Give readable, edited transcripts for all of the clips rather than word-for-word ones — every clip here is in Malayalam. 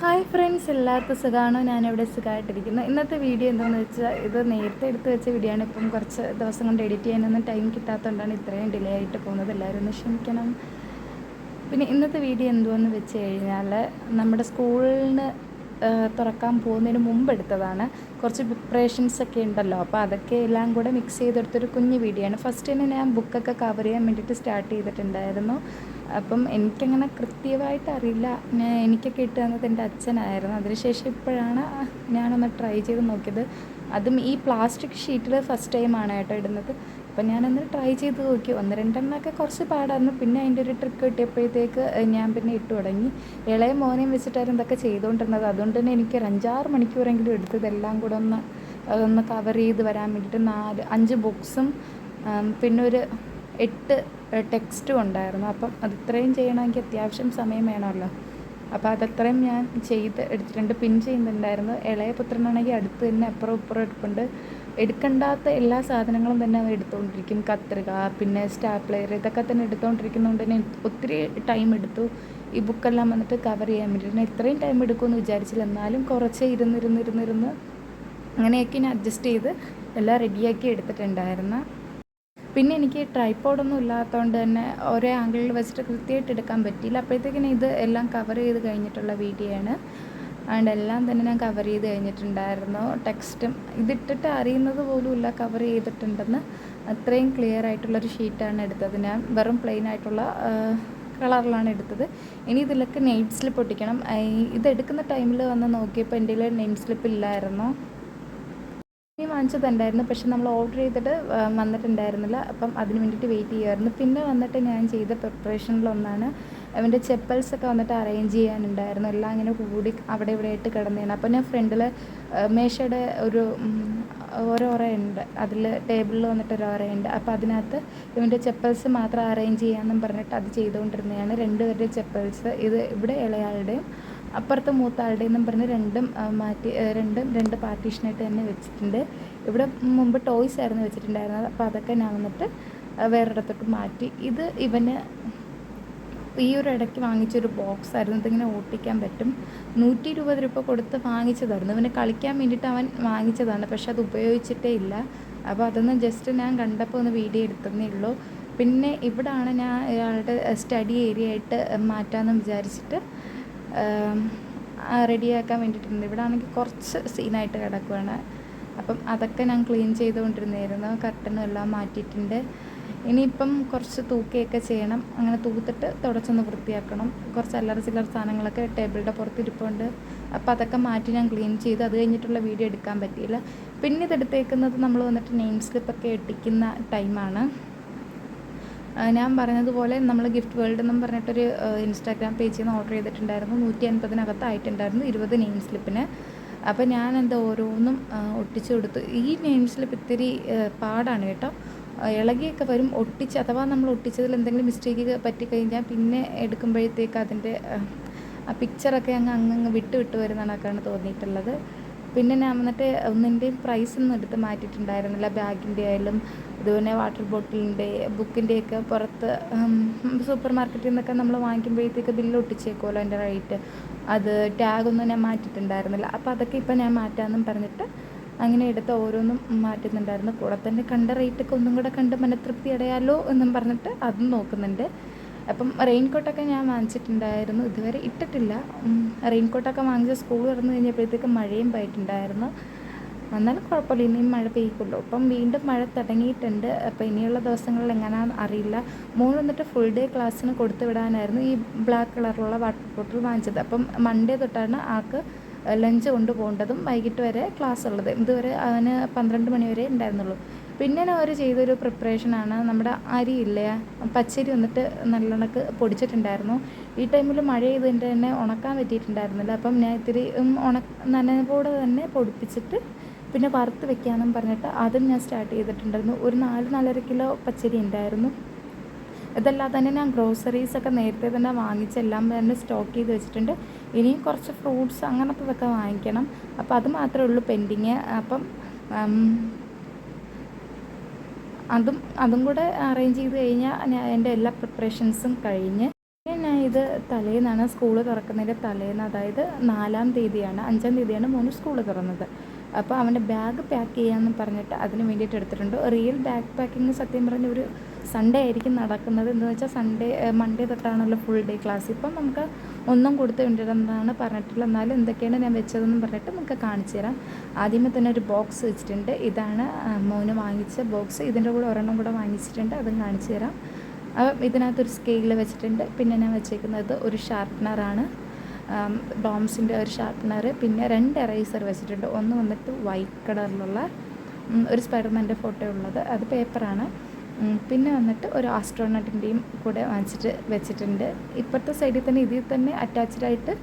ഹായ് ഫ്രണ്ട്സ്, എല്ലാവർക്കും സുഖമാണോ? ഞാനിവിടെ സുഖമായിട്ടിരിക്കുന്നു. ഇന്നത്തെ വീഡിയോ എന്താണെന്ന് വെച്ചാൽ ഇത് നേരത്തെ എടുത്ത് വെച്ച വീഡിയോ ആണ്. ഇപ്പം കുറച്ച് ദിവസം കൊണ്ട് എഡിറ്റ് ചെയ്യാനൊന്നും ടൈം കിട്ടാത്തതുകൊണ്ടാണ് ഇത്രയും ഡിലേ ആയിട്ട് പോകുന്നത്. എല്ലാവരും ഒന്ന് ക്ഷമിക്കണം. പിന്നെ ഇന്നത്തെ വീഡിയോ എന്തുവെന്ന് വെച്ച് കഴിഞ്ഞാൽ നമ്മുടെ സ്കൂളിന് തുറക്കാൻ പോകുന്നതിന് മുമ്പ് എടുത്തതാണ്. കുറച്ച് പ്രിപ്പറേഷൻസ് ഒക്കെ ഉണ്ടല്ലോ, അപ്പോൾ അതൊക്കെ എല്ലാം കൂടെ മിക്സ് ചെയ്തെടുത്തൊരു കുഞ്ഞ് വീഡിയോ ആണ്. ഫസ്റ്റ് തന്നെ ഞാൻ ബുക്കൊക്കെ കവർ ചെയ്യാൻ വേണ്ടിയിട്ട് സ്റ്റാർട്ട് ചെയ്തിട്ടുണ്ടായിരുന്നു. അപ്പം എനിക്കങ്ങനെ കൃത്യമായിട്ട് അറിയില്ല. എനിക്കൊക്കെ ഇട്ട് തന്നത് എൻ്റെ അച്ഛനായിരുന്നു. അതിനുശേഷം ഇപ്പോഴാണ് ഞാനൊന്ന് ട്രൈ ചെയ്ത് നോക്കിയത്. അതും ഈ പ്ലാസ്റ്റിക് ഷീറ്റിൽ ഫസ്റ്റ് ടൈമാണ് കേട്ടോ ഇടുന്നത്. അപ്പം ഞാനൊന്ന് ട്രൈ ചെയ്ത് നോക്കി. ഒന്ന് രണ്ടെണ്ണമൊക്കെ കുറച്ച് പാടായിരുന്നു. പിന്നെ അതിൻ്റെ ഒരു ട്രിക്ക് കിട്ടിയപ്പോഴത്തേക്ക് ഞാൻ പിന്നെ ഇട്ട് തുടങ്ങി. ഇളയ മോനെയും വെച്ചിട്ടായിരുന്നു ഇതൊക്കെ ചെയ്തുകൊണ്ടിരുന്നത്. അതുകൊണ്ട് തന്നെ എനിക്കൊരു 5-6 മണിക്കൂറെങ്കിലും എടുത്ത് ഇതെല്ലാം കൂടെ ഒന്ന് കവർ ചെയ്ത് വരാൻ വേണ്ടിയിട്ട് 4-5 ബുക്സും പിന്നെ ഒരു 8 ടെക്സ്റ്റും ഉണ്ടായിരുന്നു. അപ്പം അത് ഇത്രയും ചെയ്യണമെങ്കിൽ അത്യാവശ്യം സമയം വേണമല്ലോ. അപ്പോൾ അതത്രയും ഞാൻ ചെയ്ത് എടുത്തിട്ടുണ്ട്. പിൻ ചെയ്യുന്നുണ്ടായിരുന്നു. ഇളയ പുത്രനാണെങ്കിൽ അടുത്ത് തന്നെ അപ്പുറം ഇപ്പുറം എടുക്കണ്ടാത്ത എല്ലാ സാധനങ്ങളും തന്നെ അവൻ എടുത്തുകൊണ്ടിരിക്കും. കത്രിക, പിന്നെ സ്റ്റാപ്ലെയർ, ഇതൊക്കെ തന്നെ എടുത്തുകൊണ്ടിരിക്കുന്നതുകൊണ്ട് തന്നെ ഒത്തിരി ടൈം എടുത്തു ഈ ബുക്കെല്ലാം വന്നിട്ട് കവർ ചെയ്യാൻ വേണ്ടിയിട്ട്. ഇത്രയും ടൈം എടുക്കുമെന്ന് വിചാരിച്ചില്ല. എന്നാലും കുറച്ച് ഇരുന്ന് അങ്ങനെയൊക്കെ ഞാൻ അഡ്ജസ്റ്റ് ചെയ്ത് എല്ലാം റെഡിയാക്കി എടുത്തിട്ടുണ്ടായിരുന്നു. പിന്നെ എനിക്ക് ട്രൈപോഡൊന്നും ഇല്ലാത്തതുകൊണ്ട് തന്നെ ഒരേ ആംഗിളിൽ വെച്ചിട്ട് കൃത്യമായിട്ട് എടുക്കാൻ പറ്റിയില്ല. അപ്പോഴത്തേക്കിനും ഇത് എല്ലാം കവർ ചെയ്ത് കഴിഞ്ഞിട്ടുള്ള വീഡിയോ ആണ്. അതുകൊണ്ട് എല്ലാം തന്നെ ഞാൻ കവർ ചെയ്ത് കഴിഞ്ഞിട്ടുണ്ടായിരുന്നു. ടെക്സ്റ്റും ഇതിട്ടിട്ട് അറിയുന്നത് പോലുമില്ല കവർ ചെയ്തിട്ടുണ്ടെന്ന്. അത്രയും ക്ലിയർ ആയിട്ടുള്ളൊരു ഷീറ്റാണ് എടുത്തത്. ഞാൻ വെറും പ്ലെയിൻ ആയിട്ടുള്ള കളറിലാണ് എടുത്തത്. ഇനി ഇതിലൊക്കെ നെയിം സ്ലിപ്പ് ഒട്ടിക്കണം. ഇതെടുക്കുന്ന ടൈമിൽ വന്ന് നോക്കിയപ്പോൾ എൻ്റെ കയ്യിൽ നെയിം സ്ലിപ്പ് ഇല്ലായിരുന്നു. വാങ്ങിച്ചതുണ്ടായിരുന്നു, പക്ഷെ നമ്മൾ ഓർഡർ ചെയ്തിട്ട് വന്നിട്ടുണ്ടായിരുന്നില്ല. അപ്പം അതിന് വേണ്ടിയിട്ട് വെയിറ്റ് ചെയ്യുമായിരുന്നു. പിന്നെ വന്നിട്ട് ഞാൻ ചെയ്ത പ്രിപ്പറേഷനിലൊന്നാണ് അവൻ്റെ ചെപ്പൽസൊക്കെ വന്നിട്ട് അറേഞ്ച് ചെയ്യാനുണ്ടായിരുന്നു. എല്ലാം ഇങ്ങനെ കൂടി അവിടെ ഇവിടെ ആയിട്ട് കിടന്നതാണ്. അപ്പോൾ ഞാൻ ഫ്രണ്ടിൽ മേശയുടെ ഓരോ ഉണ്ട്, അതിൽ ടേബിളിൽ വന്നിട്ട് ഒരു ഓരയുണ്ട്. അപ്പോൾ അതിനകത്ത് ഇവൻ്റെ ചെപ്പൽസ് മാത്രം അറേഞ്ച് ചെയ്യാമെന്നും പറഞ്ഞിട്ട് അത് ചെയ്തുകൊണ്ടിരുന്നതാണ്. 2 പേരുടെ ചെപ്പൽസ്, ഇത് ഇവിടെ ഇളയാളുടെയും അപ്പുറത്ത് മൂത്ത ആളുടെ എന്നും പറഞ്ഞ് രണ്ടും 2 പാർട്ടീഷനായിട്ട് തന്നെ വെച്ചിട്ടുണ്ട്. ഇവിടെ മുമ്പ് ടോയ്സ് ആയിരുന്നു വെച്ചിട്ടുണ്ടായിരുന്നത്. അപ്പോൾ അതൊക്കെ ഞാൻ വന്നിട്ട് വേറൊരിടത്തോട്ട് മാറ്റി. ഇത് ഇവന് ഈ ഒരു ഇടയ്ക്ക് വാങ്ങിച്ചൊരു ബോക്സ് ആയിരുന്നു. ഇതിങ്ങനെ ഓട്ടിക്കാൻ പറ്റും. 120 രൂപ കൊടുത്ത് വാങ്ങിച്ചതായിരുന്നു. ഇവന് കളിക്കാൻ വേണ്ടിയിട്ട് അവൻ വാങ്ങിച്ചതാണ്, പക്ഷെ അത് ഉപയോഗിച്ചിട്ടേ ഇല്ല. അപ്പോൾ അതൊന്ന് ജസ്റ്റ് ഞാൻ കണ്ടപ്പോൾ ഒന്ന് വീഡിയോ എടുത്തതേ ഉള്ളൂ. പിന്നെ ഇവിടാണ് ഞാൻ ഇയാളുടെ സ്റ്റഡി ഏരിയ ആയിട്ട് മാറ്റാമെന്ന് വിചാരിച്ചിട്ട് റെഡിയാക്കാൻ വേണ്ടിയിട്ടുണ്ട്. ഇവിടെ ആണെങ്കിൽ കുറച്ച് സീനായിട്ട് കിടക്കുകയാണ്. അപ്പം അതൊക്കെ ഞാൻ ക്ലീൻ ചെയ്തുകൊണ്ടിരുന്നായിരുന്നു. കർട്ടനും എല്ലാം മാറ്റിയിട്ടുണ്ട്. ഇനിയിപ്പം കുറച്ച് തൂക്കുകയൊക്കെ ചെയ്യണം. അങ്ങനെ തൂത്തിട്ട് തുടച്ചൊന്ന് വൃത്തിയാക്കണം. കുറച്ച് അല്ലറ ചില്ലറ സാധനങ്ങളൊക്കെ ടേബിളിൻ്റെ പുറത്തിരിപ്പുണ്ട്. അപ്പോൾ അതൊക്കെ മാറ്റി ഞാൻ ക്ലീൻ ചെയ്ത് അത് കഴിഞ്ഞിട്ടുള്ള വീഡിയോ എടുക്കാൻ പറ്റിയില്ല. പിന്നെ ഇതെടുത്തേക്കുന്നത് നമ്മൾ വന്നിട്ട് നെയിം സ്ലിപ്പൊക്കെ ഒട്ടിക്കുന്ന ടൈമാണ്. ഞാൻ പറഞ്ഞതുപോലെ നമ്മൾ ഗിഫ്റ്റ് വേൾഡ് എന്നും പറഞ്ഞിട്ടൊരു ഇൻസ്റ്റാഗ്രാം പേജിൽ നിന്ന് ഓർഡർ ചെയ്തിട്ടുണ്ടായിരുന്നു. 150 ആയിട്ടുണ്ടായിരുന്നു 20 നെയിം സ്ലിപ്പിന്. അപ്പോൾ ഞാൻ എന്താ ഓരോന്നും ഒട്ടിച്ചു കൊടുത്തു. ഈ നെയിം സ്ലിപ്പ് ഇത്തിരി പാടാണ് കേട്ടോ. ഇളകിയൊക്കെ വരും. അഥവാ നമ്മൾ ഒട്ടിച്ചതിൽ എന്തെങ്കിലും മിസ്റ്റേക്ക് പറ്റിക്കഴിഞ്ഞാൽ പിന്നെ എടുക്കുമ്പോഴത്തേക്ക് അതിൻ്റെ ആ പിക്ചറൊക്കെ അങ്ങ് വിട്ട് വരുന്നതാണ് തോന്നിയിട്ടുള്ളത്. പിന്നെ ഞാൻ വന്നിട്ട് ഒന്നിൻ്റെയും പ്രൈസൊന്നും എടുത്ത് മാറ്റിയിട്ടുണ്ടായിരുന്നില്ല. ബാഗിൻ്റെ ആയാലും അതുപോലെ വാട്ടർ ബോട്ടിലിൻ്റെ, ബുക്കിൻ്റെയൊക്കെ പുറത്ത് സൂപ്പർ മാർക്കറ്റിൽ നിന്നൊക്കെ നമ്മൾ വാങ്ങിക്കുമ്പോഴത്തേക്ക് ബില്ല് ഒട്ടിച്ചേക്കുമല്ലോ അതിൻ്റെ റേറ്റ്. അത് ടാഗൊന്നും ഞാൻ മാറ്റിയിട്ടുണ്ടായിരുന്നില്ല. അപ്പോൾ അതൊക്കെ ഇപ്പോൾ ഞാൻ മാറ്റാമെന്നും പറഞ്ഞിട്ട് അങ്ങനെ എടുത്ത് ഓരോന്നും മാറ്റുന്നുണ്ടായിരുന്നു. കൂടെ തന്നെ കണ്ട റേറ്റൊക്കെ ഒന്നും കൂടെ കണ്ട് മനതൃപ്തി അടയാലോ എന്നും പറഞ്ഞിട്ട് അതും നോക്കുന്നുണ്ട്. അപ്പം റെയിൻകോട്ടൊക്കെ ഞാൻ വാങ്ങിച്ചിട്ടുണ്ടായിരുന്നു. ഇതുവരെ ഇട്ടിട്ടില്ല. റെയിൻകോട്ടൊക്കെ വാങ്ങിച്ച് സ്കൂൾ തുറന്നു കഴിഞ്ഞപ്പോഴത്തേക്ക് മഴയും പോയിട്ടുണ്ടായിരുന്നു. എന്നാലും കുഴപ്പമില്ല, ഇനിയും മഴ പെയ്യുമല്ലോ. അപ്പം വീണ്ടും മഴ തുടങ്ങിയിട്ടുണ്ട്. അപ്പോൾ ഇനിയുള്ള ദിവസങ്ങളിൽ എങ്ങനെയാണെന്ന് അറിയില്ല. മോൾ വന്നിട്ട് ഫുൾ ഡേ ക്ലാസ്സിന് കൊടുത്തു വിടാനായിരുന്നു ഈ ബ്ലാക്ക് കളറുള്ള വാട്ടർ ബോട്ടിൽ വാങ്ങിച്ചത്. അപ്പം മൺഡേ തൊട്ടാണ് ആൾക്ക് ലഞ്ച് കൊണ്ടുപോകേണ്ടതും വൈകിട്ട് വരെ ക്ലാസ് ഉള്ളത്. ഇതുവരെ അവന് 12 മണി വരെ ഉണ്ടായിരുന്നുള്ളൂ. പിന്നെ അവർ ചെയ്തൊരു പ്രിപ്പറേഷനാണ് നമ്മുടെ അരിയില്ലേ, പച്ചരി വന്നിട്ട് നല്ലോണക്ക് പൊടിച്ചിട്ടുണ്ടായിരുന്നു. ഈ ടൈമിൽ മഴ ചെയ്തതിൻ്റെ തന്നെ ഉണക്കാൻ പറ്റിയിട്ടുണ്ടായിരുന്നില്ല. അപ്പം ഞാൻ ഇത്തിരി നനവോടെ തന്നെ പൊടിപ്പിച്ചിട്ട് പിന്നെ വറുത്ത് വെക്കാമെന്നും പറഞ്ഞിട്ട് അതും ഞാൻ സ്റ്റാർട്ട് ചെയ്തിട്ടുണ്ടായിരുന്നു. ഒരു 4-4.5 കിലോ പച്ചരി ഉണ്ടായിരുന്നു. ഇതല്ലാതെ തന്നെ ഞാൻ ഗ്രോസറീസൊക്കെ നേരത്തെ തന്നെ വാങ്ങിച്ച് എല്ലാം തന്നെ സ്റ്റോക്ക് ചെയ്ത് വെച്ചിട്ടുണ്ട്. ഇനിയും കുറച്ച് ഫ്രൂട്ട്സ് അങ്ങനത്തതൊക്കെ വാങ്ങിക്കണം. അപ്പോൾ അത് മാത്രമേ ഉള്ളൂ പെൻഡിങ്. അപ്പം അതും കൂടെ അറേഞ്ച് ചെയ്ത് കഴിഞ്ഞാൽ എൻ്റെ എല്ലാ പ്രിപ്പറേഷൻസും കഴിഞ്ഞ് ഞാൻ ഇത് തലേന്നാണ് സ്കൂൾ തുറക്കുന്നതിൻ്റെ തലേന്ന്, അതായത് 4-ാം തീയതിയാണ്, 5-ാം തീയതിയാണ് മോന് സ്കൂൾ തുറന്നത്. അപ്പോൾ അവൻ്റെ ബാഗ് പാക്ക് ചെയ്യാമെന്ന് പറഞ്ഞിട്ട് അതിന് വേണ്ടിയിട്ട് എടുത്തിട്ടുണ്ട്. റിയൽ ബാഗ് പാക്കിങ് സത്യം പറഞ്ഞ ഒരു സൺഡേ ആയിരിക്കും നടക്കുന്നത്. എന്ന് വെച്ചാൽ മൺഡേ തൊട്ടാണല്ലോ ഫുൾ ഡേ ക്ലാസ്. ഇപ്പം നമുക്ക് ഒന്നും കൊടുത്ത് വിടണമെന്നാണ് പറഞ്ഞിട്ടുള്ളത്. എന്നാലും എന്തൊക്കെയാണ് ഞാൻ വെച്ചതെന്ന് പറഞ്ഞിട്ട് നമുക്ക് കാണിച്ചു തരാം. ആദ്യമേ തന്നെ ഒരു ബോക്സ് വെച്ചിട്ടുണ്ട്. ഇതാണ് മോന് വാങ്ങിച്ച ബോക്സ്. ഇതിൻ്റെ കൂടെ ഒരെണ്ണം കൂടെ വാങ്ങിച്ചിട്ടുണ്ട്, അതും കാണിച്ചു തരാം. അപ്പം ഇതിനകത്തൊരു സ്കെയിൽ വെച്ചിട്ടുണ്ട്. പിന്നെ ഞാൻ വെച്ചേക്കുന്നത് ഒരു ഷാർപ്പനറാണ്, ഡോംസിൻ്റെ ഒരു ഷാർപ്പനർ. പിന്നെ 2 എറൈസർ വെച്ചിട്ടുണ്ട്. ഒന്ന് വന്നിട്ട് വൈറ്റ് കളറിലുള്ള ഒരു സ്പൈഡർമാൻ്റെ ഫോട്ടോ ഉള്ളത്, അത് പേപ്പറാണ്. പിന്നെ വന്നിട്ട് ഒരു ആസ്ട്രോണട്ടിൻ്റെയും കൂടെ വെച്ചിട്ടുണ്ട്. ഇപ്പോഴത്തെ സൈഡിൽ തന്നെ ഇതിൽ തന്നെ അറ്റാച്ച്ഡായിട്ട്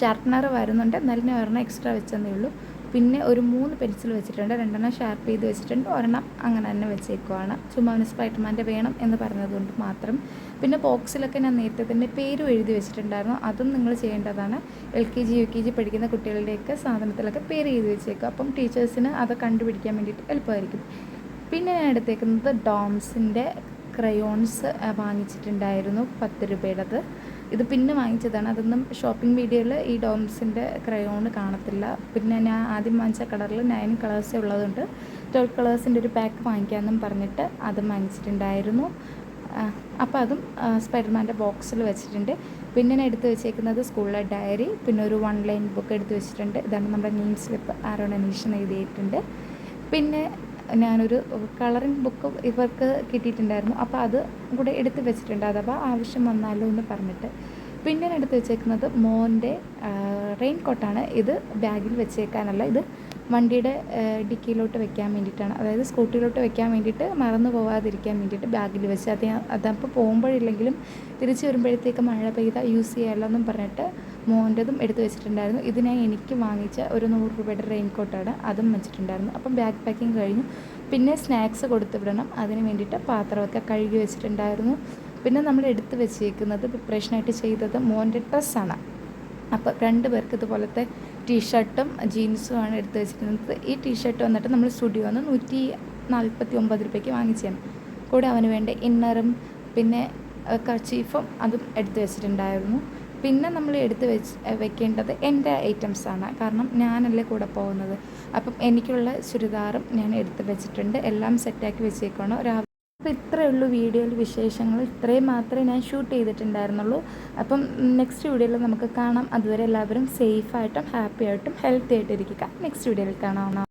ഷാർപ്പനർ വരുന്നുണ്ട്, എന്നാലും ഞാൻ ഒരെണ്ണം എക്സ്ട്രാ വെച്ചതേ ഉള്ളൂ. പിന്നെ ഒരു 3 പെൻസിൽ വെച്ചിട്ടുണ്ട്, 2 ഷാർപ്പ് ചെയ്ത് വെച്ചിട്ടുണ്ട്, ഒരെണ്ണം അങ്ങനെ തന്നെ വെച്ചേക്കുവാണ്. ചുമ്മാ അവന് സ്പൈഡർമാൻ്റെ വേണം എന്ന് പറഞ്ഞതുകൊണ്ട് മാത്രം. പിന്നെ ബോക്സിലൊക്കെ ഞാൻ നേരത്തെ തന്നെ പേരും എഴുതി വെച്ചിട്ടുണ്ടായിരുന്നു, അതും നിങ്ങൾ ചെയ്യേണ്ടതാണ്. LKG UKG പഠിക്കുന്ന കുട്ടികളുടെയൊക്കെ സാധനത്തിലൊക്കെ പേര് എഴുതി വെച്ചേക്കുക. അപ്പം ടീച്ചേഴ്സിന് അത് കണ്ടുപിടിക്കാൻ വേണ്ടിയിട്ട് എളുപ്പമായിരിക്കും. പിന്നെ ഞാൻ എടുത്തേക്കുന്നത് ഡോംസിൻ്റെ ക്രയോൺസ് വാങ്ങിച്ചിട്ടുണ്ടായിരുന്നു, 10 രൂപയുടേത്. ഇത് പിന്നെ വാങ്ങിച്ചതാണ്. അതൊന്നും ഷോപ്പിംഗ് വീഡിയോയിൽ ഈ ഡോംസിൻ്റെ ക്രയോൺ കാണത്തില്ല. പിന്നെ ഞാൻ ആദ്യം വാങ്ങിച്ച കളറിൽ 9 കളേഴ്സേ ഉള്ളതുകൊണ്ട് 12 കളേഴ്സിൻ്റെ ഒരു പാക്ക് വാങ്ങിക്കാമെന്നും പറഞ്ഞിട്ട് അതും വാങ്ങിച്ചിട്ടുണ്ടായിരുന്നു. അപ്പോൾ അതും സ്പൈഡർമാൻ്റെ ബോക്സിൽ വെച്ചിട്ടുണ്ട്. പിന്നെ ഞാൻ എടുത്ത് വെച്ചേക്കുന്നത് സ്കൂളിലെ ഡയറി, പിന്നെ ഒരു 1 ലൈൻ ബുക്ക് എടുത്ത് വെച്ചിട്ടുണ്ട്. ഇതാണ് നമ്മുടെ നെയിം സ്ലിപ്പ്, ആരോൺ അനീഷൻ എഴുതിയിട്ടുണ്ട്. പിന്നെ ഞാനൊരു കളറിങ് ബുക്ക് ഇവർക്ക് കിട്ടിയിട്ടുണ്ടായിരുന്നു, അപ്പോൾ അത് കൂടെ എടുത്ത് വെച്ചിട്ടുണ്ട്, അഥവാ ആവശ്യം വന്നാലോ എന്ന് പറഞ്ഞിട്ട്. പിന്നെ ഞാൻ എടുത്ത് വെച്ചേക്കുന്നത് മോൻ്റെ റെയിൻ കോട്ടാണ്. ഇത് ബാഗിൽ വെച്ചേക്കാനല്ല, ഇത് വണ്ടിയുടെ ഡിക്കിയിലോട്ട് വെക്കാൻ വേണ്ടിയിട്ടാണ്, അതായത് സ്കൂട്ടിയിലോട്ട് വെക്കാൻ വേണ്ടിയിട്ട് മറന്നു പോകാതിരിക്കാൻ വേണ്ടിയിട്ട് ബാഗിൽ വെച്ച് അതപ്പോൾ പോകുമ്പോഴില്ലെങ്കിലും തിരിച്ച് വരുമ്പോഴത്തേക്ക് മഴ പെയ്താൽ യൂസ് ചെയ്യാമല്ലോ എന്നും പറഞ്ഞിട്ട് മോൻ്റെതും എടുത്ത് വെച്ചിട്ടുണ്ടായിരുന്നു. ഇത് ഞാൻ എനിക്ക് വാങ്ങിച്ച ഒരു 100 രൂപയുടെ റെയിൻ കോട്ടാണ്, അതും വെച്ചിട്ടുണ്ടായിരുന്നു. അപ്പം ബാഗ് പാക്കിങ് കഴിഞ്ഞു. പിന്നെ സ്നാക്സ് കൊടുത്ത് വിടണം, അതിന് വേണ്ടിയിട്ട് പാത്രമൊക്കെ കഴുകി വെച്ചിട്ടുണ്ടായിരുന്നു. പിന്നെ നമ്മൾ എടുത്ത് വെച്ചേക്കുന്നത് പ്രിപ്പറേഷനായിട്ട് ചെയ്തത് മോൻ്റെ ഡ്രസ്സാണ്. അപ്പോൾ 2 പേർക്ക് ഇതുപോലത്തെ ടീഷർട്ടും ജീൻസുമാണ് എടുത്ത് വെച്ചിരുന്നത്. ഈ ടീഷർട്ട് വന്നിട്ട് നമ്മൾ സ്റ്റുഡിയോന്ന് 149 രൂപയ്ക്ക് വാങ്ങിച്ചതാണ്. കൂടെ അവന് വേണ്ട ഇന്നറും പിന്നെ കർച്ചീഫും അതും എടുത്ത് വെച്ചിട്ടുണ്ടായിരുന്നു. പിന്നെ നമ്മൾ എടുത്ത് വെക്കേണ്ടത് എൻ്റെ ഐറ്റംസാണ്, കാരണം ഞാനല്ലേ കൂടെ പോകുന്നത്. അപ്പം എനിക്കുള്ള ചുരിദാറും ഞാൻ എടുത്ത് വെച്ചിട്ടുണ്ട്, എല്ലാം സെറ്റാക്കി വെച്ചേക്കണം. അപ്പോൾ ഇത്രയേ ഉള്ളൂ വീഡിയോയിൽ വിശേഷങ്ങൾ. ഇത്രയും മാത്രമേ ഞാൻ ഷൂട്ട് ചെയ്തിട്ടുണ്ടായിരുന്നുള്ളൂ. അപ്പം നെക്സ്റ്റ് വീഡിയോയിൽ നമുക്ക് കാണാം. അതുവരെ എല്ലാവരും സേഫായിട്ടും ഹാപ്പി ആയിട്ടും ഹെൽത്തി ആയിട്ടിരിക്കുക. നെക്സ്റ്റ് വീഡിയോയിൽ കാണാം.